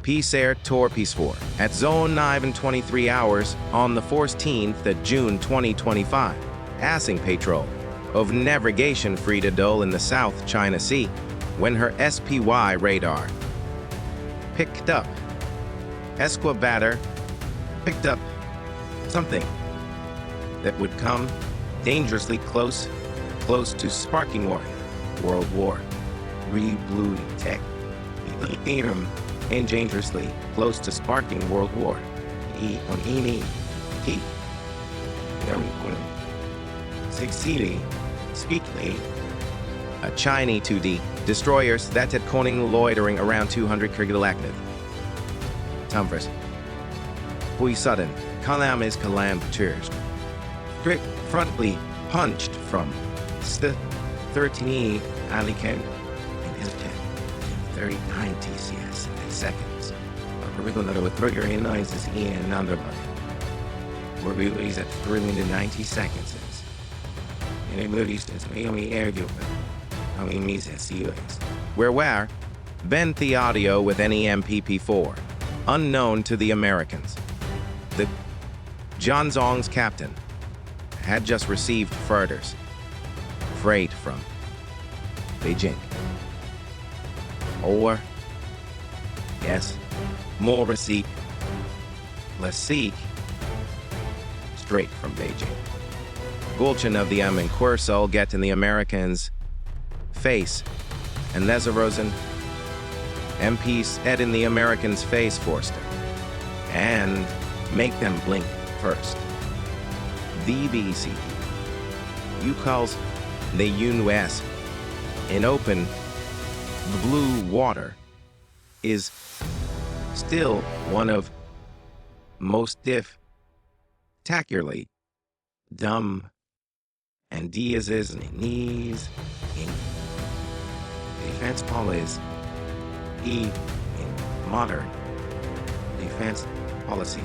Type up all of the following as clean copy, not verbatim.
Peace Air Tour Peace 4 at Zone 9 in 23 hours on the 14th of June 2025. Passing patrol of navigation Frida Dole in the South China Sea when her SPY radar picked up Esquabatter picked up something that would come dangerously close to sparking World War. Re-blue tech. And dangerously close to sparking World War. Succeeding, speakly. A Chinese 2D destroyers that had Koning loitering around 200 km. Tumvers. Hui sudden, Kalam is Kalam cheers. Strict frontly punched from the 13 Alicant in his 39 TCS in seconds. We're going to throw your inlines is in another money. We're released at 390 seconds. And it movies is we air you. I mean, means at ceilings. Where Ben Theodio with any MPP4, unknown to the Americans. The John Zong's captain had just received freight from Beijing. Or, yes, more receipt, less seek, straight from Beijing. Gulchin of the and Quersol get in the Americans' face, and Lezarosen, MPs ed in the Americans' face Forster, and make them blink first. The BC, you calls the US in open blue water is still one of most spectacularly dumb and Diaz's and knees in defense policies in modern defense policy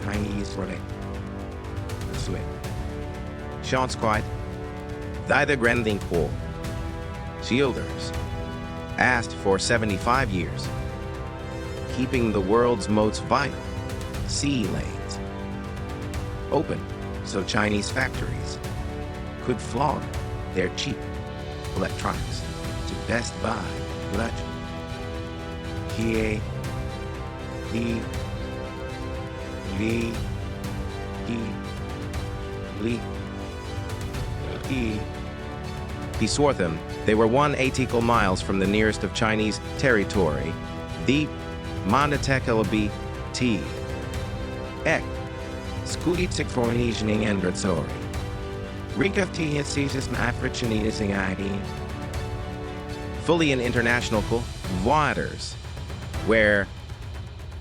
Chinese running Sweet Sean Squad the Grending Pool Shielders asked for 75 years keeping the world's most vital sea lanes open so Chinese factories could flog their cheap electronics to Best Buy legend. Peacewortham, they were 1 miles from the nearest of Chinese territory, the Montetekalabi T. Ek, Skuditik for Nijning and Ratsori. Rikaf T. Hitsisis Africhanising ID. Fully in international waters, where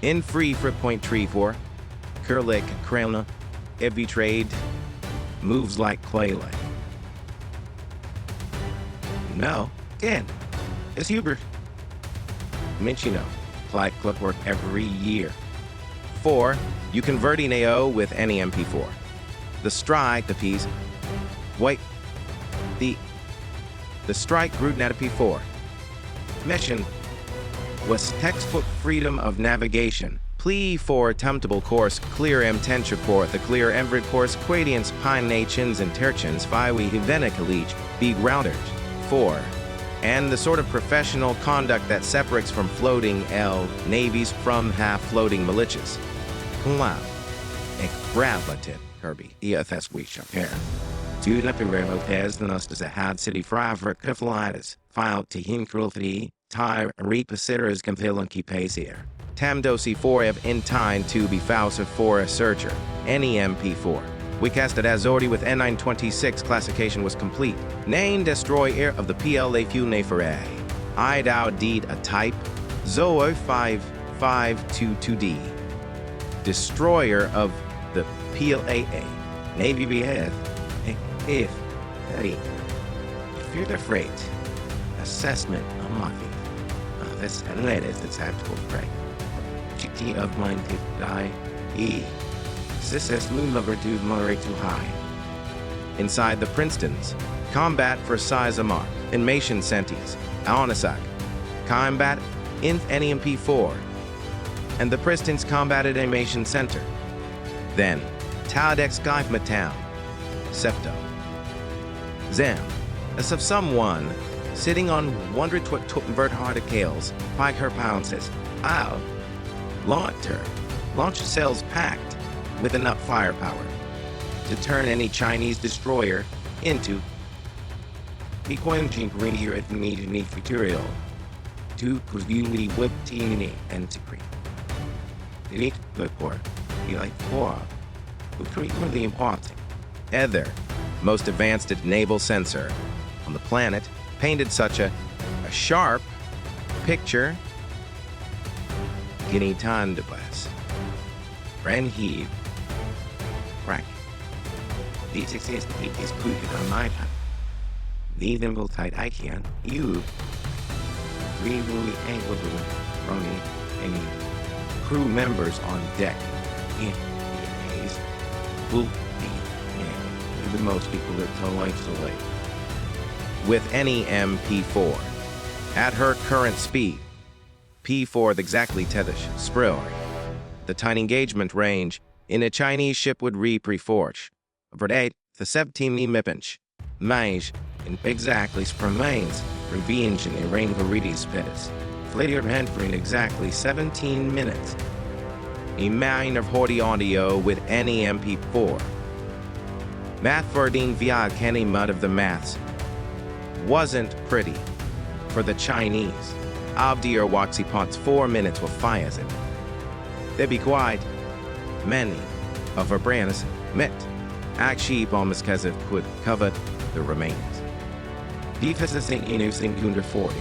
in free point tree for Kurlik Krelna, every trade moves like Claylay. No, again, it's Hubert. Minchino, apply clockwork every year. 4, you converting AO with any MP4. The strike, the piece. Wait, the strike route net P4. Mission was textbook freedom of navigation. Plea for temptable course, clear M10 the clear Emvrid course, Quadians, Pine Nations, and Terchins, Fiwi, Hivenica be routers. 4. And the sort of professional conduct that separates from floating navies from half-floating militias. Cloud. Extravagant, Kirby. EFS we shall care. Two Lepirero Pez than us as a had city fry for Kiflitis. Filed to him cruelty. Tyre repositters compelling keep pace here. Tamdosi 4 of in time to be fousa for a searcher. Any MP4. We cast it as already with N926 classification was complete. Name destroyer of the PLA Funefere. Idao deed a type. Zoe 5522D. Destroyer of the PLAA. Navy BF. If you're afraid, assessment of Mafia. That's the tactical break. GT of mine to die. This has moon number 2 moderate to high. Inside the Princetons, combat for Sizamar, Inmation Sentis, Aonasak, combat in NEMP-4 and the Priston's Combat Animation Center. Then, Tadex Town, Septo. Zam, as of someone sitting on 100 articles, like her pounces, I'll launch cells packed with enough firepower to turn any Chinese destroyer into Beijing radio at immediate material to presumably with teeny and secret. The need to for like four, which is really important. Ether, most advanced naval sensor on the planet, painted such a sharp picture. Guinea Tandabas. Brand heave. Crack. These exist is quick on my time. These nimble tight I can. You really able to from any crew members on deck. In case will be the most people that tell life away. With any MP4 at her current speed, P4 exactly tedish Sprill. The tiny engagement range in a Chinese ship would re-preforge. Verdate, the 17 mipinch. Mais, in exactly remains, revenge in the rain Verides Pettis. Flater hand for in exactly 17 minutes. A mine of Horty audio with any MP4. Math Verdine via Kenny Mud of the Maths wasn't pretty for the Chinese. Abdir Waxy Potts 4 minutes with fires in it. They be quiet. Many of her brands met. Actually, bombers could cover the remains. Defenses in using under 40.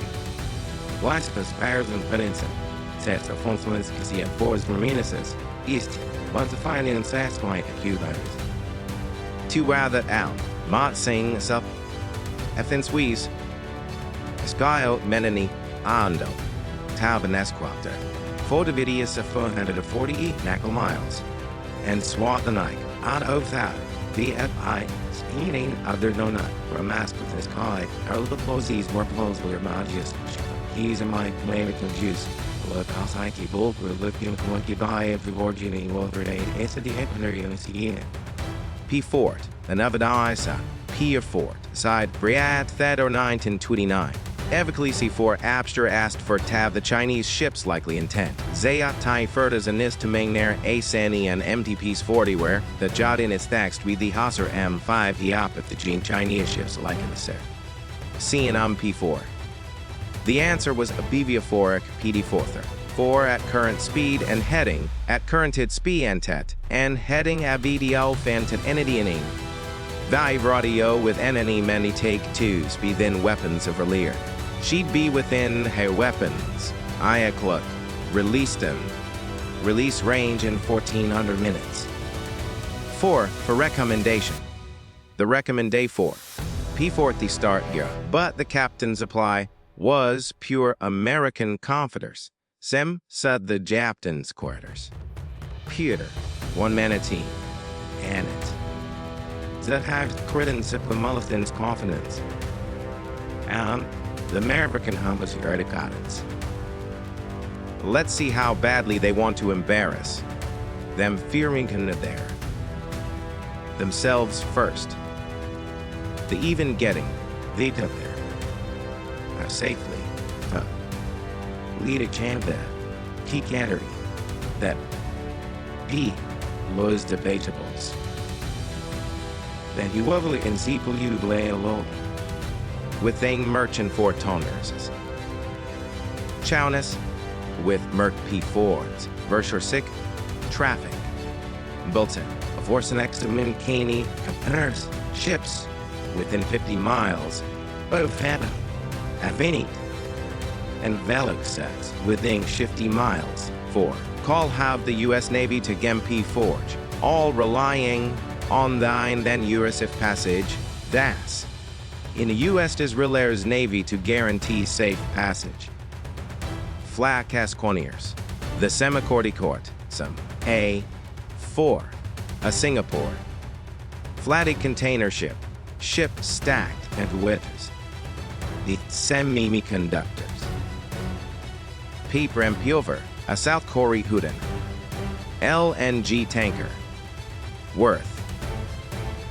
Blasphemous fires and Peninsula. Sets of Fonslins Cassia Forest Marineses. East. Want to find in Flashpoint at Cubans. To wear that out, Mott Singh self Ethan Squeeze. Skyle Menini Ando. Taubin Esquapter. For the videos of 440 knuckle miles. And swat the night out of that. BFI eating other donut for a mask with his colleague. Our little posies were blows with magic. He's in my American juice. Look outside the bull for looking for what you buy every originating over day. It's a deepener you see it. P Fort, another Isa, P Fort, side Briad Thedor 1929. Evically C4 Abster asked for tab the Chinese ships likely intent. Zayat Tai Furtas and Nis to Mingner Asani and MTP's 40 where the Jadin is taxed with the Hasser M5 Hiop if the Gene Chinese ships like in the set. C and P4. The answer was a Beviaphoric PD4ther. 4 at current speed and heading at currented speed and heading abdial fanted enidianing. Value radio with enemy many take 2 speed then weapons of Relier. She'd be within her weapons. Iacluk released them. Release range in 1400 minutes. 4 for recommendation. The recommendation for P4 the start year, but the captain's apply was pure American confiders. Sem said the captain's quarters. Peter, one man a team. And it. That has credence of Mullison's confidence. And the American hummus are the guidance. Let's see how badly they want to embarrass them fearing there. Themselves first. The even getting they took there. Now safely. Lead a Canada. Key Cannery. That P was debatables. Then he will in sequel you lay alone. With thing merchant for toners. Chownes with Merc P4s. Versor sick. Traffic. Bulletin. A force next to Minkani. Containers. Ships. Within 50 miles. Both Fanta. Aveni. And Velux sets within 50 miles. 4. Call have the U.S. Navy to Gempi Forge. All relying on thine then Eurosif passage, DAS. In the U.S. Israel's Navy to guarantee safe passage. Flak Casconiers. The Semicordi Court. Some A4. A Singapore. Flatty container ship. Ship stacked and witters. The semiconductors. Peeper and Pulver, a South Korea Huden LNG tanker, worth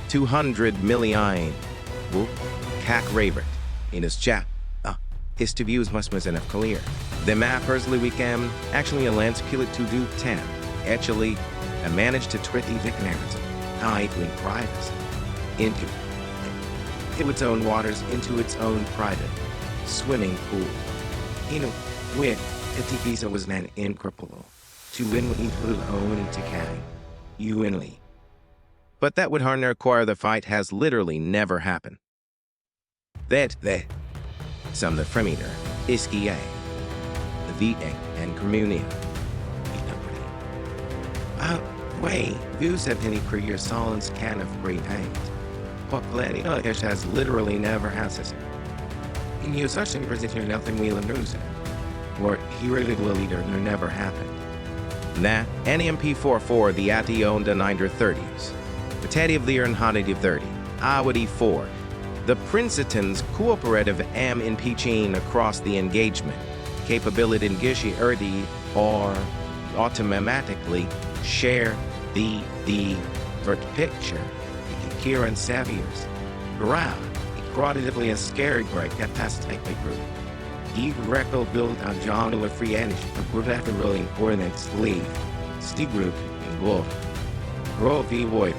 200 million. Kak Raybert in his chat. His to views must enough clear. The mappers weekend actually a lens kill it to do 10. Actually, I managed to trick the narrative. Idling privacy into its own waters, into its own private swimming pool. With the visa was an incredible to win what included own to carry. You winly. But that would hardly require the fight has literally never happened. That some the Fremeter, Iskia, the Vita, and Communia. Way, views have any career solens can of great aims. What plenty has literally never has this. In you such a position nothing will lose it. Or he really will either never happened. Nah, NMP44 the Ati owned the 930s. The Teddy of the Ernhadi of 30. Awadi 4. The Princeton's cooperative am in Peaching across the engagement. Capability in Gishi Erdi or automatically share the picture. Kieran Saviers. Grau. Qualitatively a scary break that passed tightly group. He record built on John or free energy, but after really important sleeve. Steve group in Wolf. Roll V Void.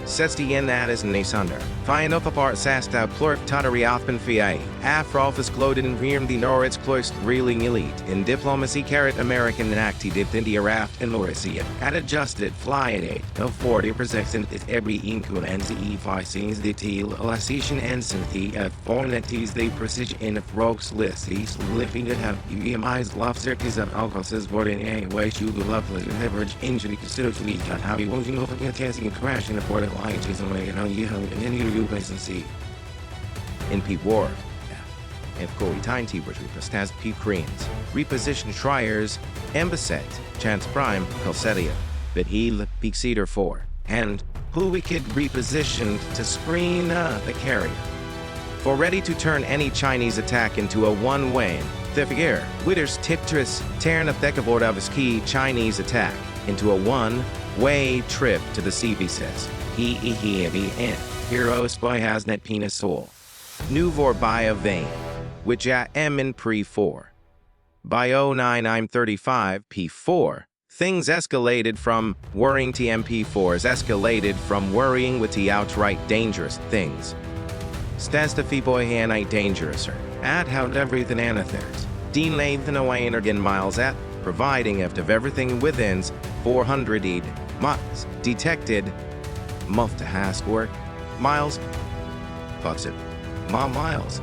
Sets the end that is Nasander. Fine up apart Sasta plurk Tottery Alpen Fiai. After office gloated in Ream the Norwich close reeling elite. In diplomacy carrot American and acti dipped India raft and Lauricia. At adjusted fly at 8. No 40% is every incul and the E5 scenes the teal. Elastation and synthi at fornities the precision in the rogues list. He's living it have EMI's love circuits of alcohols board in any way you will love leverage injury considerably on how he won't over testing and crash in the port of Lions and way and you have and any you guys and see. In Pete War. If Corey Time T-Bridge Repostaz P Koreans. Reposition Triers, Embasset, Chance Prime, Pelsetia, Bethel, Peak Cedar 4, and who we could reposition to screen the carrier. For ready to turn any Chinese attack into a one-way, the figure, Witter's Tiptris, tearing a Thekavoard of his key Chinese attack into a one-way trip to the sea, says. He Heroes boy has net penis soul. Nuvor by a vein, which I am in pre-4. By 09935 P4, things escalated from worrying TMP4s escalated from worrying with the outright dangerous things. Stastafy boy hanite dangerouser. At however the anathers. Dean Nathan away again miles at, providing after everything within's 400 miles. Detected month to hask work. Miles. Bucks it. Miles.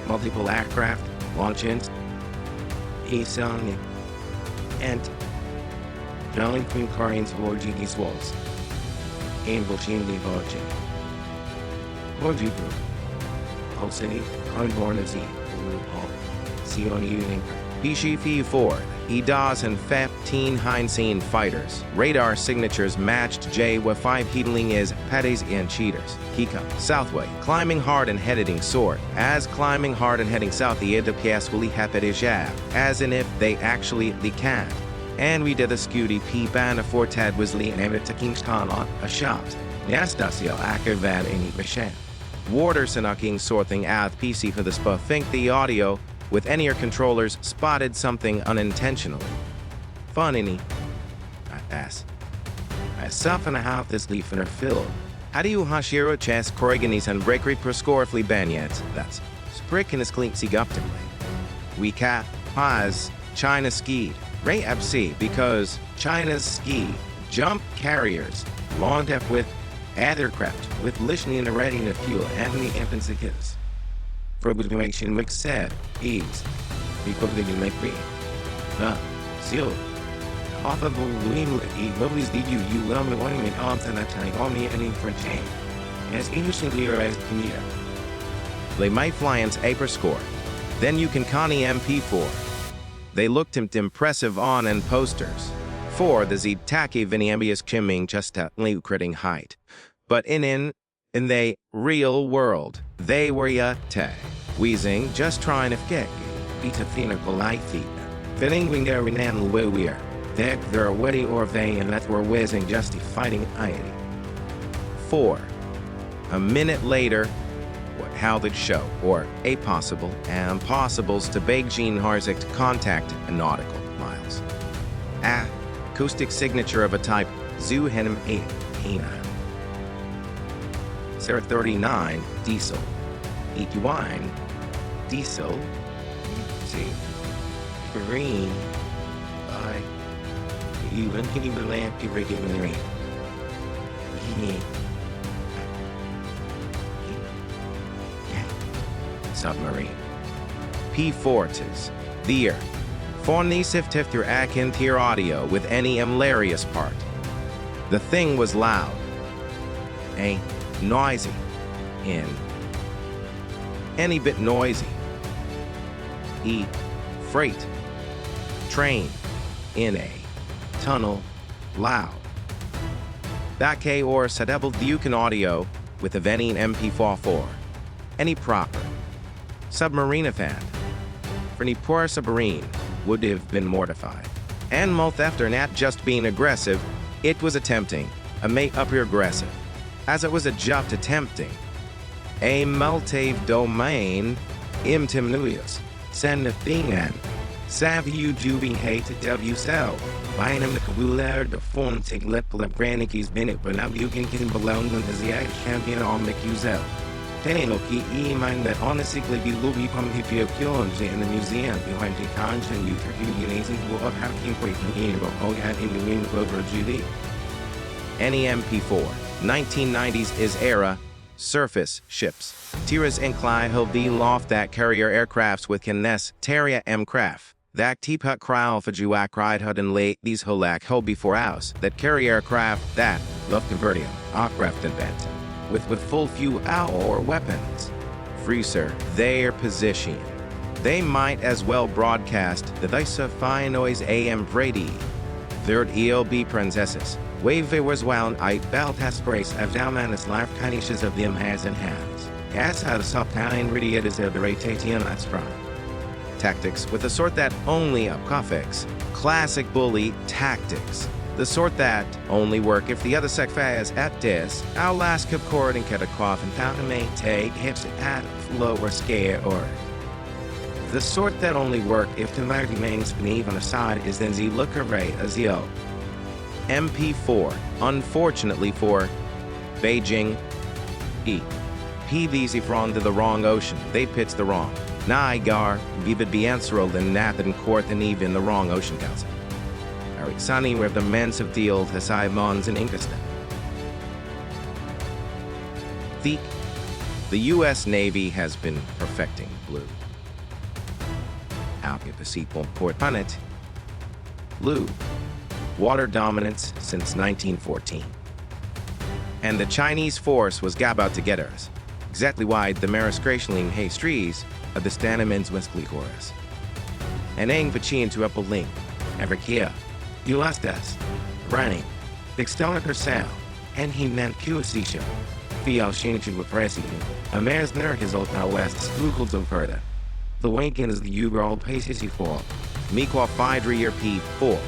Multiple aircraft, launch-ins. He's on it. And Jolly Queen Koreans or GD Swalls. Game Bullshit Levorgin. Or G Group. Whole City, Conborn of Z. See on Union. Bishi 4. EDAS and 15 Heinzine fighters. Radar signatures matched J with 5 heedling is Patties and Cheaters. Kika. Southway. Climbing hard and heading sword. As climbing hard and heading south the Indo-Pacific will jab. As in if they actually can. And we did the Scooty P Banner for Tad Wesley and Everett to Kingston on a shot. Nastasio Ackervad in Mishan. Waters and King sorting out PC for the spa think the audio with any your controllers spotted something unintentionally. Funny, I ass. I soften a half this leaf in her fill. How do you hashiro chess corriganis and breakery proscorifly banyets? That's sprick in his clean siguptimly. We cat paz China skied. Ray abc because China's ski jump carriers launched up with aircraft with listening and ready to fuel and the infants of kids. For continuation mix said ease because they can make me seal off of the movies did you will me wanting me on and that time on me any French name as interestingly as commuter. They might fly into April score. Then you can Connie MP4. They looked impressive on and posters. For the Zitaki Viniambius Kimming just a lucrating height. But in the real world, they were yate. Wheezing, just trying to get Peter Finical Lighty. Feeling there in an where we are. They're witty or vain, and that we're whizzing just fighting iron. 4. A minute later, what how did show, or a possible and possibles to Beijing Harzik to contact a nautical miles. Acoustic signature of a type Zu Henim 8 Hina. Sarah 39 diesel. Eat wine. Diesel. See. Green. By. Even can you lamp you regular marine. Submarine. P4 tis. The year. Forni siftif through akin tier audio with any hilarious part. The thing was loud. Noisy. In. Any bit noisy. Freight. Train. In a. Tunnel. Loud. Back or sedable Duke audio with a Venin MP44. Any proper. Submarine fan. For any poor submarine would have been mortified. And month after not just being aggressive, it was attempting a mate up aggressive. As it was a just attempting. A multi domain imtimnuius. Send a thing and Savvy you juving hate to W cell. Buying him the Kabula, the form take lip Branicki's minute, but now you can belong to the champion or make you sell. Tenenoki, mind that honestly be Luby Pumpy Kills in the museum behind the conch and you Turkey who are having great from but all had in the wind over GD. NEMP4, 1990s is era, surface ships. Tiras and Cly Hill V loft that carrier aircrafts with Kines, Terria M craft. That teapot crowd for Juak ride hud and late these holak held before house. That carry aircraft that love convertium, aircraft invent. With full few or weapons. Freezer, their position. They might as well broadcast the dice of fine noise AM Brady. Third ELB princesses. Wave was wound I belt has brace of downman's life canishes of them has and has. Gas had a soft kind radiate is the rotation that's strong. Tactics with the sort that only upcofix. Classic bully tactics. The sort that only work if the other sec faz at this. Our last kept cord and cut a cough and found to maintain hips at low or scare or. The sort that only work if the mighty remains beneath on the side is then Z look array as yo. MP4, unfortunately for Beijing E. P these if wrong to the wrong ocean, they pitch the wrong. Naigar, vivid Biansrol and Nathan Court and even the wrong ocean council. Eric Sunny where the men's of deal to Simons and Inkistan. The U.S. Navy has been perfecting blue. Indo-Pacific port punnet. Blue. Water dominance since 1914. And the Chinese force was about to get us. Exactly why the Mariscrationing Haystrees of the Stanamins Westly Chorus. And Ang Vachin to Upper Link, Everkia, you lost us, running, Big Stone herself, and he meant QC Fial Shinchu with President, a man's ner his old out west, spookles of further. The Wankin is the Uber paces he fall. Mequa 5 year P4,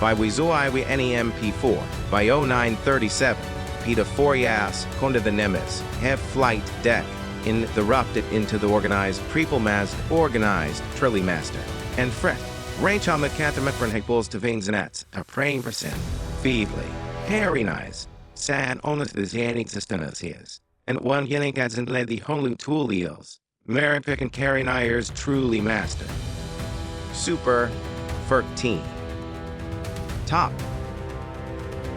by Wizoi we NEM P4, by 0937, Peter 4 Yas, Konda the Nemes, have flight deck, interrupted into the organized Preple Mast, organized Trilly Master, and fret, range on the Catamaran Hegbles to veins and ats, a praying percent, feebly, very nice, sad honest the Zanning systems his, and one getting as in led the Holu tool eels, Merripick and Carry Nyers truly master. Super 13. Top.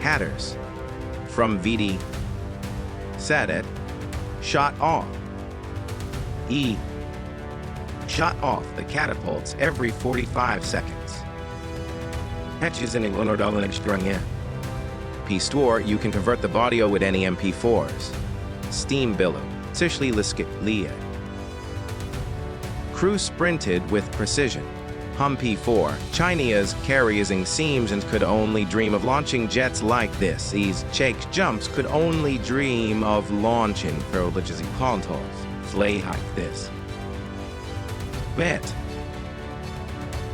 Hatters. From VD. Said it. Shot off. E. Shot off the catapults every 45 seconds. Hatches in a $1 strung in. P-Store, you can convert the audio with any MP4s. Steam billow. Sishli liskit Leah. Crew sprinted with precision. Hum P4, China's carrying seams and could only dream of launching jets like this. These Jake jumps could only dream of launching privileges and contours. Flay like this. Bet.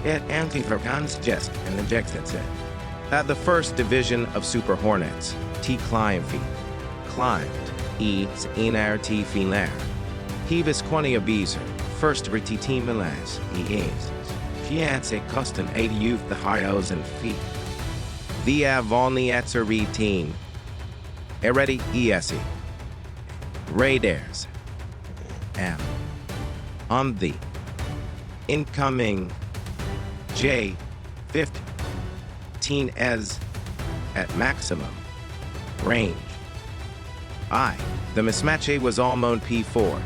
It anti-Verkan's jest and ejected it. At the 1st Division of Super Hornets, T. climbed, E. Inar T. Finar. Hevis Quania Beezer, 1st Riti Team Milas, E. Fiat a custom 80 youth the highos and feet. Via Volny Etzer Team. Eredi ESE. Radars. M. On the Incoming J. 15 as at maximum range. The mismatch was almost P4.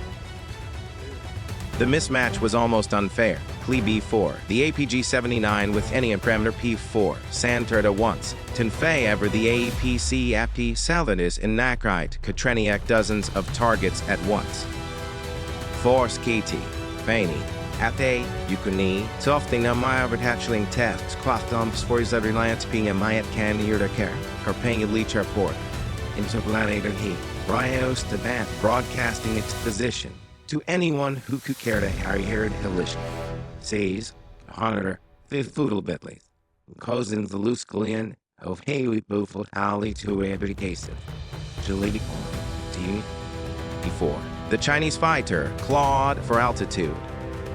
The mismatch was almost unfair. Cle B4. The APG-79 with any parameter P4. Santurda once. Tenfei ever the APC Api Salvadis in Nakrite. Katreniak dozens of targets at once. Force Kiti. Feini. Ate, Yukuni, Softing na Maya Hatchling tests, Quathumps for his reliance being a Mayat can year to care, Carpania Leech Airport. Interplanet he, Rios to that, broadcasting its position to anyone who could care to hear it hillish. Says, Honor, fifth foodle bitly, causing the loose glen of Haley Bufo Holly to every case. Julie, Team, before. The Chinese fighter, Claude for altitude.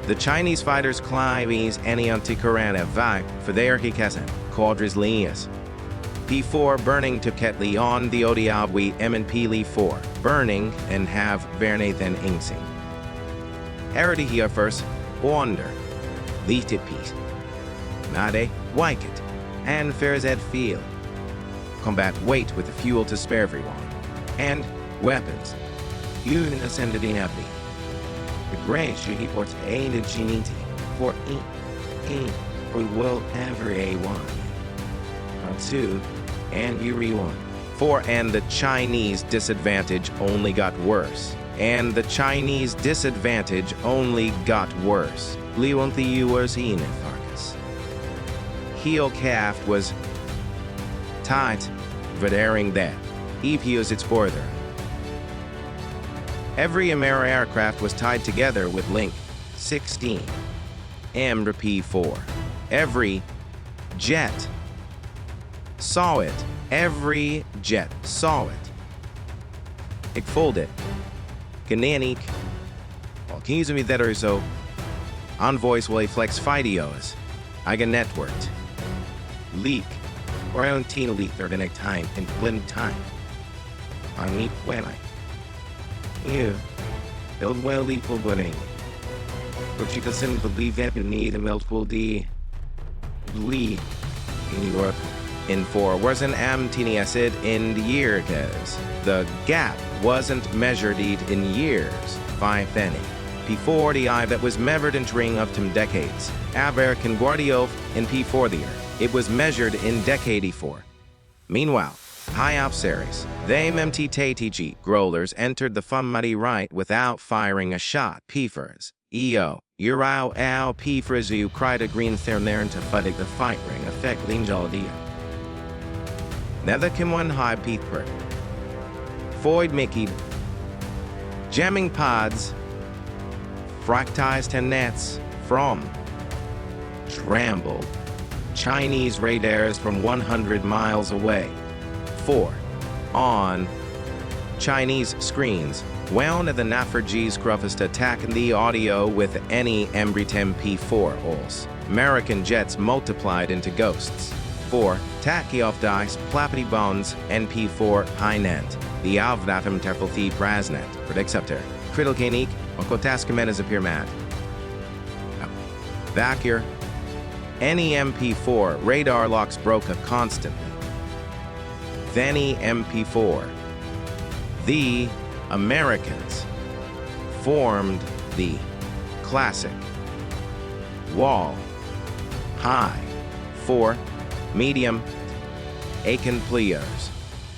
The Chinese fighters climbs any anticorana vac for their hikasan, quadris lineas. P4 burning to Ketli on the Odiabwi M&P Li 4, burning and have Verne then Ingsing. Erity here first, Wander, Litipis, Nade, Wyket, and Ferzed Field. Combat weight with the fuel to spare everyone. And weapons. Even ascended in Abbey. The Gray should reports aid in Chiniti for for well every A1. 2 and Yuri 1. 4 and the Chinese disadvantage only got worse. And the Chinese disadvantage only got worse. Leon the Uers in Farkas. Heel calf was tight, Vadaring that. EPUs its further. Every Amera aircraft was tied together with link 16 M P4. Every jet saw it. Every jet saw it. Ik folded. Gananik. Alkizumi that or so. Envoys will flex fightios. I get networked. Leak. Quarantine leak third in a time in blend time. I need when I. You build well equal budding. But you can simply believe that you need a multiple D. Lee in Europe. In 4 was an amtini acid in the year cause the gap wasn't measured in years. 5 penny. P4 the eye that was measured in ring of some decades. American Guardiov in P4 the year. It was measured in decade 4. Meanwhile, high up series, they MMT TTG growlers entered the Fumari right without firing a shot. P-Fers. EO. Urao Al P-Fers you cried a green thernern to fuddig the fight ring effect Linjaldia. Nether Kim 1 high P-Per. Foyd Mickey. Jamming pods. Fractized and nets from Trambled. Chinese radars from 100 miles away. 4. On Chinese screens, wound at the Naferg's roughest attack in the audio with any Embritem P4 ols. American jets multiplied into ghosts. 4. Tachyoff dice, plappity bones, NP4 Hynant. The Alvdatum Terpelthi Brasnet, Predicceptor. Kridelkanik, Okotaskametas appear mad. Back here. Any MP4 radar locks broke up constantly. Then MP4. The Americans formed the classic wall high 4 medium Aiken players.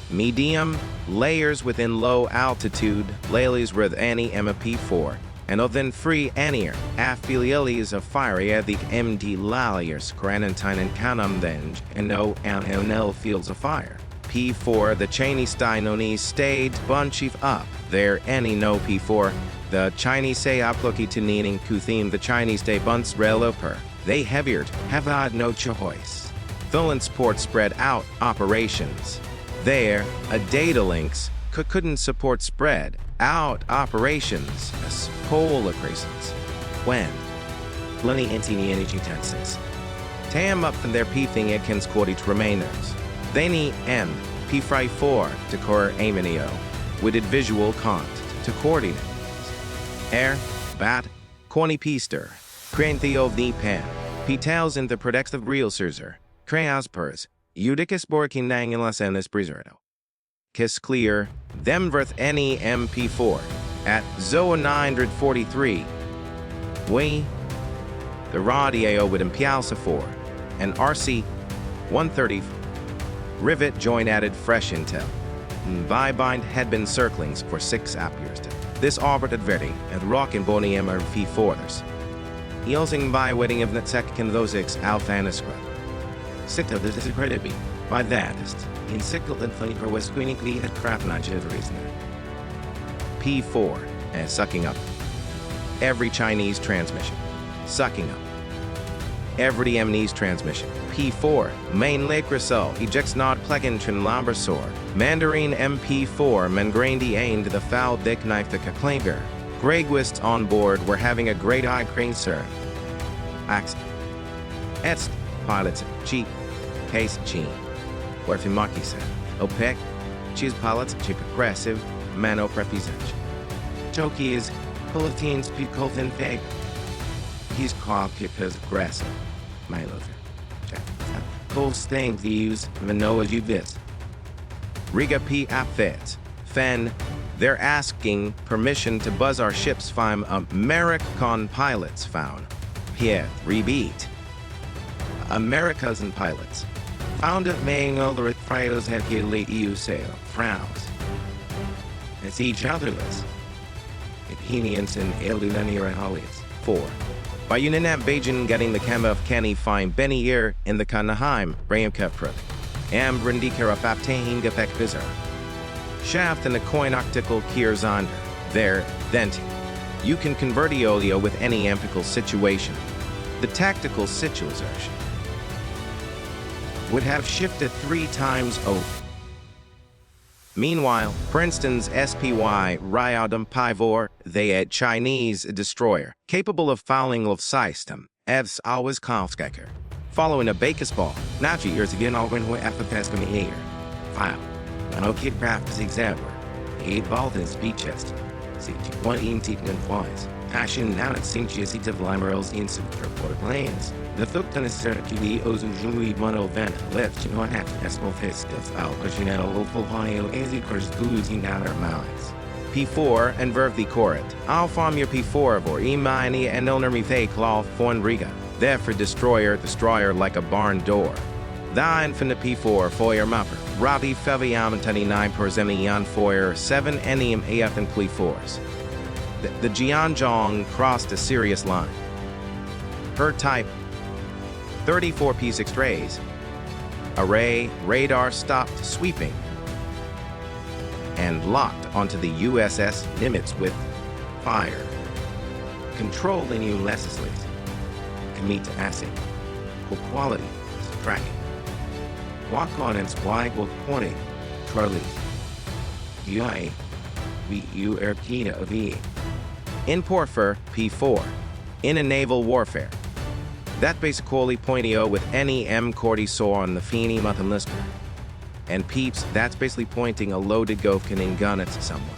Medium layers within low altitude lalies with any MP4. And then free anir affiliates of fiery at the MD Laliers, Granentine and Canamdenge, and no NL fields of fire. P4, the Chinese Dynonese stayed bunchief up. There any no P4. The Chinese say aploki to needing kuthim the Chinese day bunts reloper. They heavied, have had no choice. Tholen Sport spread out operations. There, a data links couldn't support spread out operations as polar reasons. When? Plenty antini energy tenses. Tam up from their P-thing ekins quadit remainers. They need M, P-4 to core aminio, with it visual cont to coordinates. Air, bat, corny P-ster, crane theo the pan, P-tails in the protective real surzer, crayas pers, Eudicus borkin nang in las enes brizerdo. Kiss clear, them verth any MP4 at Zoa 943. We, the radio with Impialsa 4, and RC 130 rivet joint added fresh intel. Bibind had been circlings for 6 years. This orbit adverting at rock and bony MRP forthers. Yelling by wedding of Netsek can those X alphaniscra. Sicta this is incredibly by that is in sickle and flavor was clinically at crap not reason. P4 and sucking up every Chinese transmission. Sucking up every Mnese transmission. P4 main Lake Rissol ejects not Plegentrin Lambersor. Mandarin MP4 Mengrandi aimed the foul dick knife the Kaklinker. Gregwists on board were having a great eye crane sir. Ax Etst pilots cheap case chin. Werfimaki said. OPEC cheese pilots cheap aggressive mano prepisage. Joki is Pulatines Picolvin Fag. He's called because aggressive. My lover. Cold stain views Manoa Juvis. Riga P Apfets. Fen. They're asking permission to buzz our ships from American pilots found. Pierre, rebeat. Americas and pilots. Found at Maying over at Frios had here late EU sail. Frowns. It's each otherless. Athenians and Elulani and Hollies. 4. By Uninat Beijing getting the camera of Kenny find Benny Ear in the Kanaheim, Graham Kepruk. Am Brindikara Faptain Gepek Bizar. Shaft and the coin octical Kier Zonder. There, Venti. You can convert Eolio with any ampical situation. The tactical situation would have shifted 3 times over. Meanwhile, Princeton's SPY Ryadam Pivor, they a Chinese destroyer, capable of fouling of system, evs always Kalfskecker. Following a Bacchus ball, Nachi years again all when we FFS come here. File. No kid craft is example. 8 ball in speed chest. See, 1 in teeth and flies. Passion now at St. Jesse of Limerals in Port Plains. The Thuktan is certainly Ozujui Mono Van left, you know, half Esmo Fist of Al Cucinello Local Hio Azikors Guzing out our mouths. P4 and Verve the Corit. I'll farm your P4 or Imani and Owner Mithe Claw Forn Riga. Therefore destroyer like a barn door. The infinite P4 Foyer Mapper. Robbie Feviam and 29 Perzemi Yan Foyer 7 Enium AF and Pli 4s. The Jianzhong crossed a serious line. Her type 34 P6 rays. Array radar stopped sweeping and locked onto the USS Nimitz with fire. Controlling you lessly. Commit to acid. Quality tracking. Walk on and wide will point. Charlie. UI. VU Erkina of E. In Porfer, P4. In a naval warfare. That basically pointio with any M Cordy saw on the Feeny Mutton Lister. And peeps, that's basically pointing a loaded Govkin in gun at someone.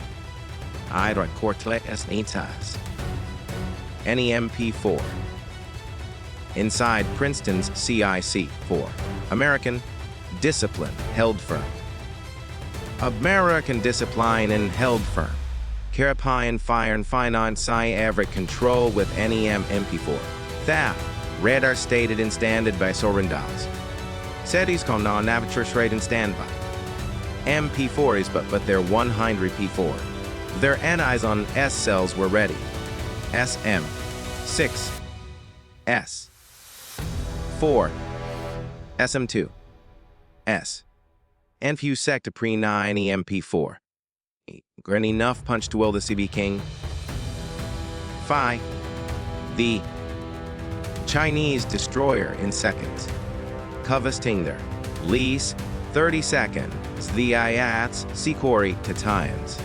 I'd write Cortlet as Nitas. Any MP4. Inside Princeton's CIC 4. American discipline held firm. American discipline and held firm. Carapian fire and finance psi average control with NEM MP4. Theft. Radar stated and standard by Sorendas. SETI's called non-navature rate and standby. MP4 is but their 100 P4. Their NIs on S cells were ready. SM 6 S 4 SM2 S and few sector pre-9 MP4. Granny enough punch to will the CB King. Phi. The Chinese destroyer in seconds. Covestinger. Lease 30 seconds. The Ayats Sikori Titans.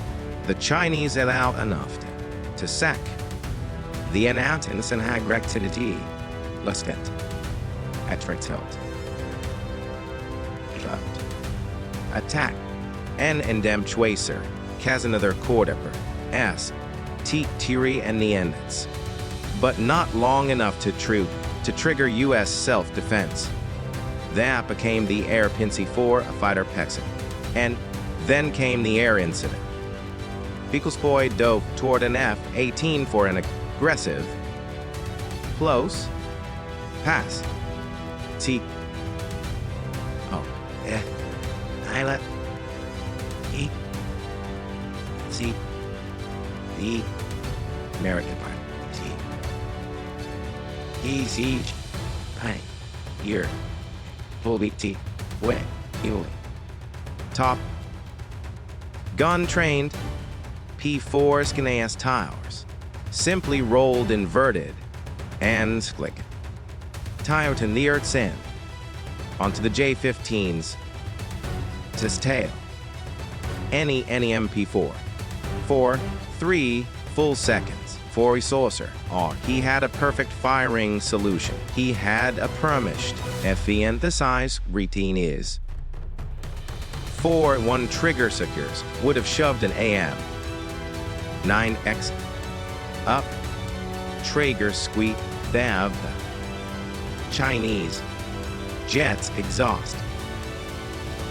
The Chinese allow enough to sack. The Anatins and Hagrectidity. Lusket. Atrexelt. Attack. N and Dem Chwaser. Kazanother Cordeper. S. Tiri and Neendits. But not long enough to trigger U.S. self-defense. That became the Air Pincy 4, a fighter Pexin. And then came the air incident. Beaglesboy dove toward an F-18 for an aggressive, close, pass. Pilot. The American pilot. Siege. Pine. Here. Full BT. Way. Healing. Top. Gun trained. P4 Scaneas towers. Simply rolled inverted. And click. Tire to the Earth's end. Onto the J-15's. His tail. Any MP4. 3 full seconds for a saucer. He had a perfect firing solution. He had a permished FE the size routine is. 1 trigger secures would have shoved an AM. 9X up. Traeger squeak dav. Chinese jets exhaust.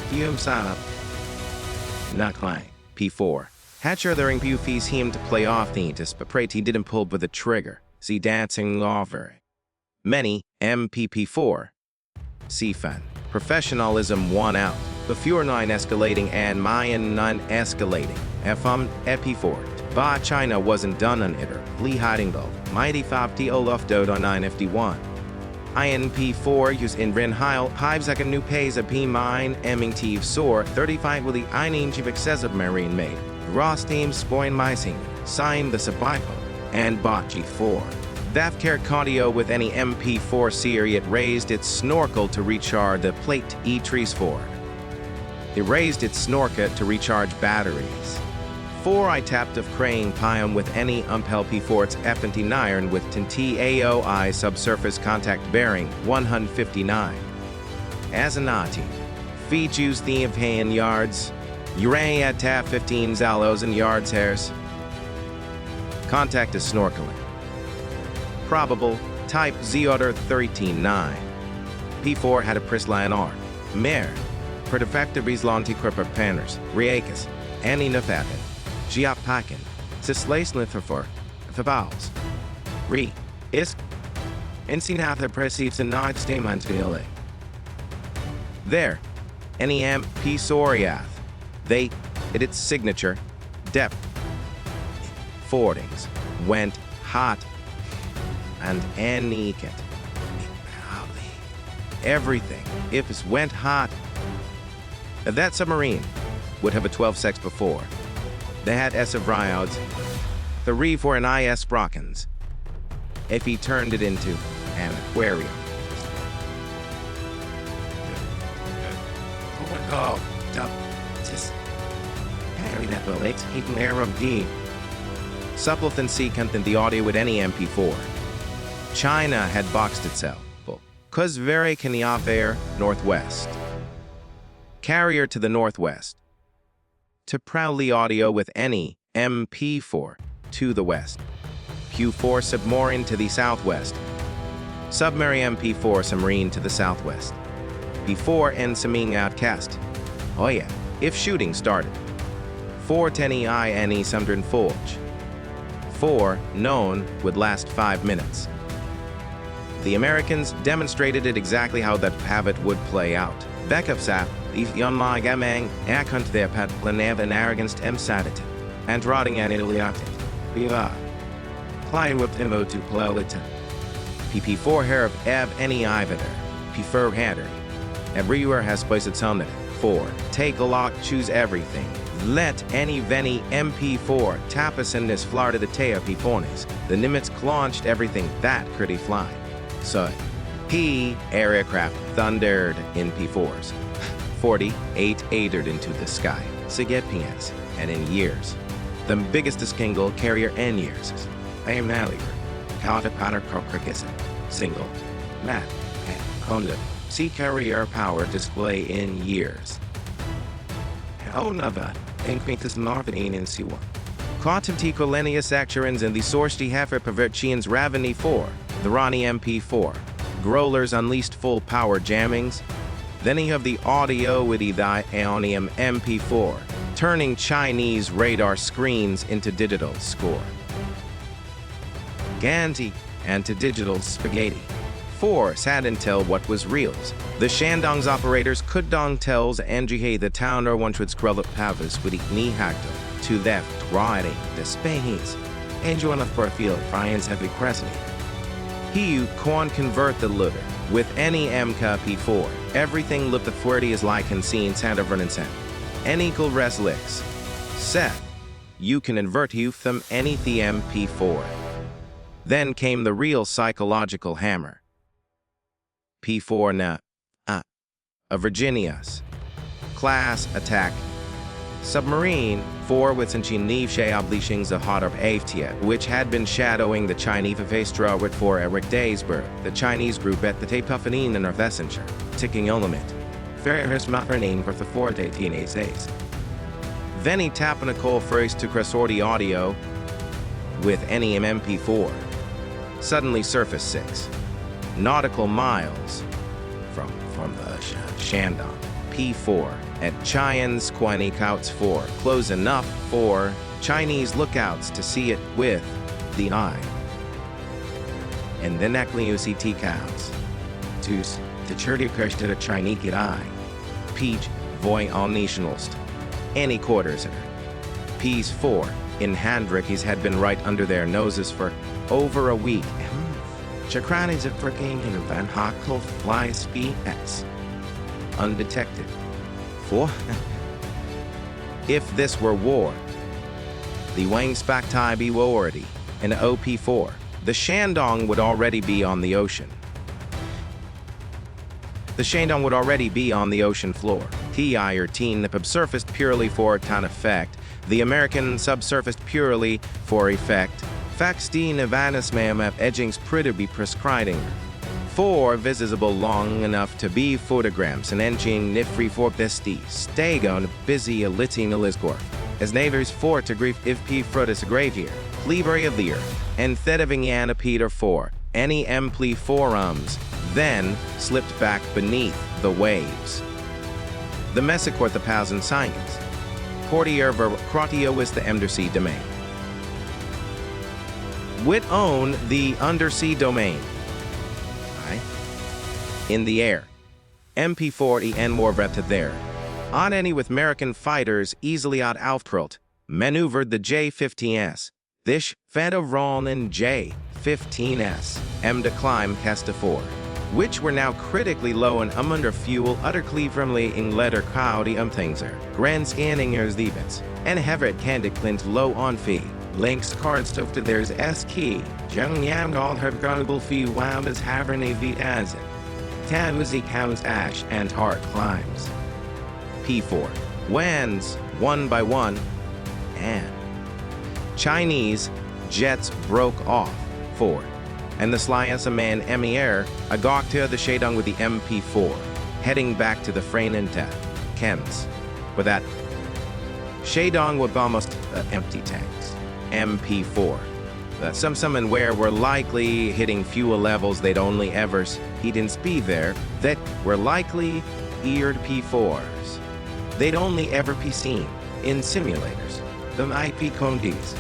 Fume up. Knuckling. P4. Hatcher thering few fees him to play off Thetis, but prate he didn't pull with the trigger. See dancing over. Many MPP4. CFAN. Professionalism won out. The Fuhr 9 escalating and Mayan 9 escalating. FM EP4. Ba China wasn't done on iter. Lee Heidingel. Mighty 5T Olaf Dode on 9FD1. INP4 use in Rin Heil, Hives like a new pays a P mine, Emming Tive Soar, 35 with the Einin Chief excessive marine made. Ross team Spoin Mising, Sign the Sabipo, and Botchi 4. Thafcare Cardio with any MP4 series it raised its snorkel to recharge the plate E-Trees 4. It raised its snorkel to recharge batteries. 4 I tapped of crane pion with any umpel P4 its F-29 with TAOI subsurface contact bearing 159. Azanati, Fiju's the of hand yards, Uray at tap 15 Zalos and yards hairs. Contact is snorkeling. Probable, type Z-Order 13-9. P4 had a Prisline R. Mare, per defective Lanti Kripper Panners, Riakis, Annie Nafapin, Giapakin, Sislace Litherfor, Fabals. Re, Isk, Insinatha Presives and Nod Stamans PLA. There, NEM P Soriath. They, at its signature, depth. Fordings went hot and aniket. Everything, if it went hot. That submarine would have a 12 sex before. They had S of Ryods, the Re for an IS Brockens, if he turned it into an aquarium. Oh, just carry that bullets, keep an air of D. Supplethan secant than the audio with any MP4. China had boxed itself, cause very Keniaf air northwest. Carrier to the northwest. To proudly audio with any MP4 to the west. Q4 submarine to the southwest. Submarine MP4 submarine to the southwest. P4 and Saming outcast. Oh yeah, if shooting started. 410 EI Sundern Forge. 4 known would last 5 minutes. The Americans demonstrated it exactly how that pivot would play out. Bekavsap, these young my gamang, akunt their pat planev and arrogance emsaditin, and rotting an iliatit. Viva. Klein whipped him to plelitin. PP4 hair of Ev any Ivader, P4 hatter. Everywhere has place its helmet. MP4. Take a lock, choose everything. Let any Veni MP4 tapas in this Florida the Teo Pifones. The Nimitz launched everything that could he fly. So, he aircraft thundered in P4s. 48 aided into the sky. Sigepians, and in years. The biggest single carrier in years. I am Naliver. Kata Patter Kokrakisen. Single. Matt. And Konda. Sea carrier power display in years. Oh, Nava. Increases Northern in C1. Quantum T. Colenius Acturans and the Sorsti Heifer Pervertians Raveni 4. The Ronnie MP4. Growlers unleashed full power jammings. Then you have the audio with the Aeonium MP4, turning Chinese radar screens into digital score. Ganti and to digital spaghetti. 4. Sadn't tell what was reals. The Shandong's operators could dong tells Anjihe the town or one should scroll up Pavas with ni hacto to left riding the Space. Angel enough for a field, Frians have requested. He you can convert the looter with any MK P4. Everything looked the 40 is like and seen Santa Vernon Cent. N equal res licks. Seth, you can invert you from any the MP4. Then came the real psychological hammer. P4 na a Virginia's class attack submarine 4 with Chinese obligations of hot of Aftia, which had been shadowing the Chinese Vestra with 4 Eric Daysburg, the Chinese group at the Tapuffinin and Northessenshire, ticking element. Ferris Mapernin for the 4 18 days. Then he tapped on a call first to Cresorti audio with any MP4. Suddenly surface 6. Nautical miles from the Shandong. P4 at Chian's Quani Couts 4, close enough for Chinese lookouts to see it with the eye. And then UCT counts. To the Churdy Kirsch to the Chinese eye. Peach Voy all nationalist. Any quarters in her. P's 4 in Handrickies had been right under their noses for over a week. Chakrani's a freaking in Van Hockel fly speed S. Undetected. 4. If this were war, the Wang Spak Tai be already in OP4, the Shandong would already be on the ocean. The Shandong would already be on the ocean floor. TI or teen the subsurfaced purely for ton effect. The American subsurfaced purely for effect. Fax D Navanas Mamap edgings pretty be prescribing. 4 visible long enough to be photograms and engine nifri for besti. Stagon busy a litin Elizgorf. As neighbors 4 to grief if P frutus gravier. Plebery of the earth. And Thedaving Peter 4. Any empli forums. Then slipped back beneath the waves. The Messicourt the Pals and Science. Portier ver Crotio is the undersea domain. Wit own the undersea domain. In the air. MP40 and more to there. On any with American fighters easily out outcrolt, maneuvered the J-15S. This Feta Ron and J-15S. M to climb Casta 4. Which were now critically low and under fuel utter cleverly in letter cloudy thingser. Grand scanning as events. And Hevered Candic Clint low on fee. Links cards to there's S key. Jung Yang all her gullible fee wound as Haverne V as it. Tanuzi counts ash and heart climbs. P4. Wans, 1 by 1. And Chinese jets broke off. 4. And the sly as a man Emier, a gokta the Shadong with the MP4, heading back to the Freinenta, Kems. With that, Shadong with almost empty tanks. MP4. Some and where were likely hitting fuel levels they'd only ever he didn't be there that were likely eared P4s. They'd only ever be seen in simulators. The IP Condis.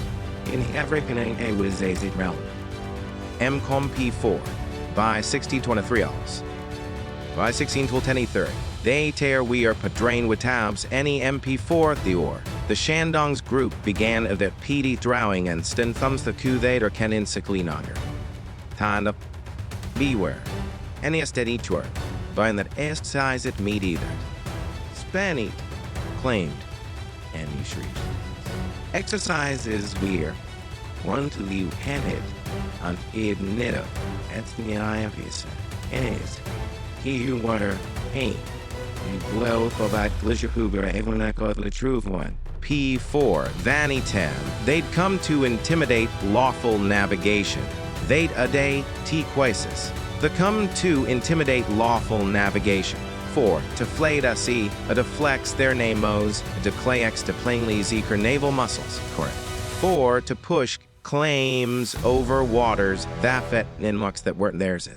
In everything a was a realm. MCOM P4 by 1623 alls. By 1610 they tear we are padrain with tabs any MP4 Theor. The Shandong's group began of the PD throwing and sten thumbs the Kuthate or Kenin Siklinager. Tanda beware. Any steady chord, by that est size it meet either. Spanish claimed and shrieked. Exercises we're one to leave handed on ignited at the IFS is he water pain. You blow for that glacier hoover everyone I call the truth one. P4 Vanitam. They'd come to intimidate lawful navigation. They'd a day T-Quasis. The come to intimidate lawful navigation. 4. To flay da sea, a deflex their namos, to clayex to plainly zeker naval muscles. Correct. 4. To push claims over waters that fet ninmux that weren't theirs.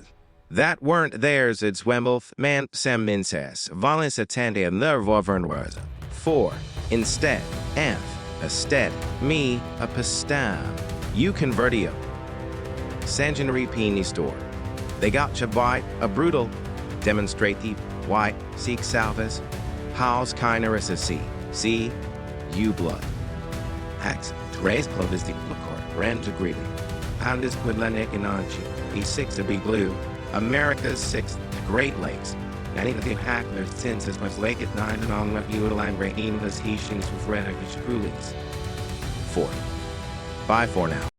That weren't theirs, it's Wembleth, man, sem minces, valens attende and their was. 4. Instead, F, instead, me, a pastam. You convertio. Sanguinary peony store. They got Chabite, a brutal, demonstrative, white, seek salvas, house kineris a see, you blood. Ax, Therese Clovis de Placor, ran to greeting. Poundis Quidlenek and Anchi, E6 to be blue, America's 6th Great Lakes. Nanny the hack their sins as much lake at 9 and on what you would line Rahim as Heshings with red coolies. 4. Bye for now.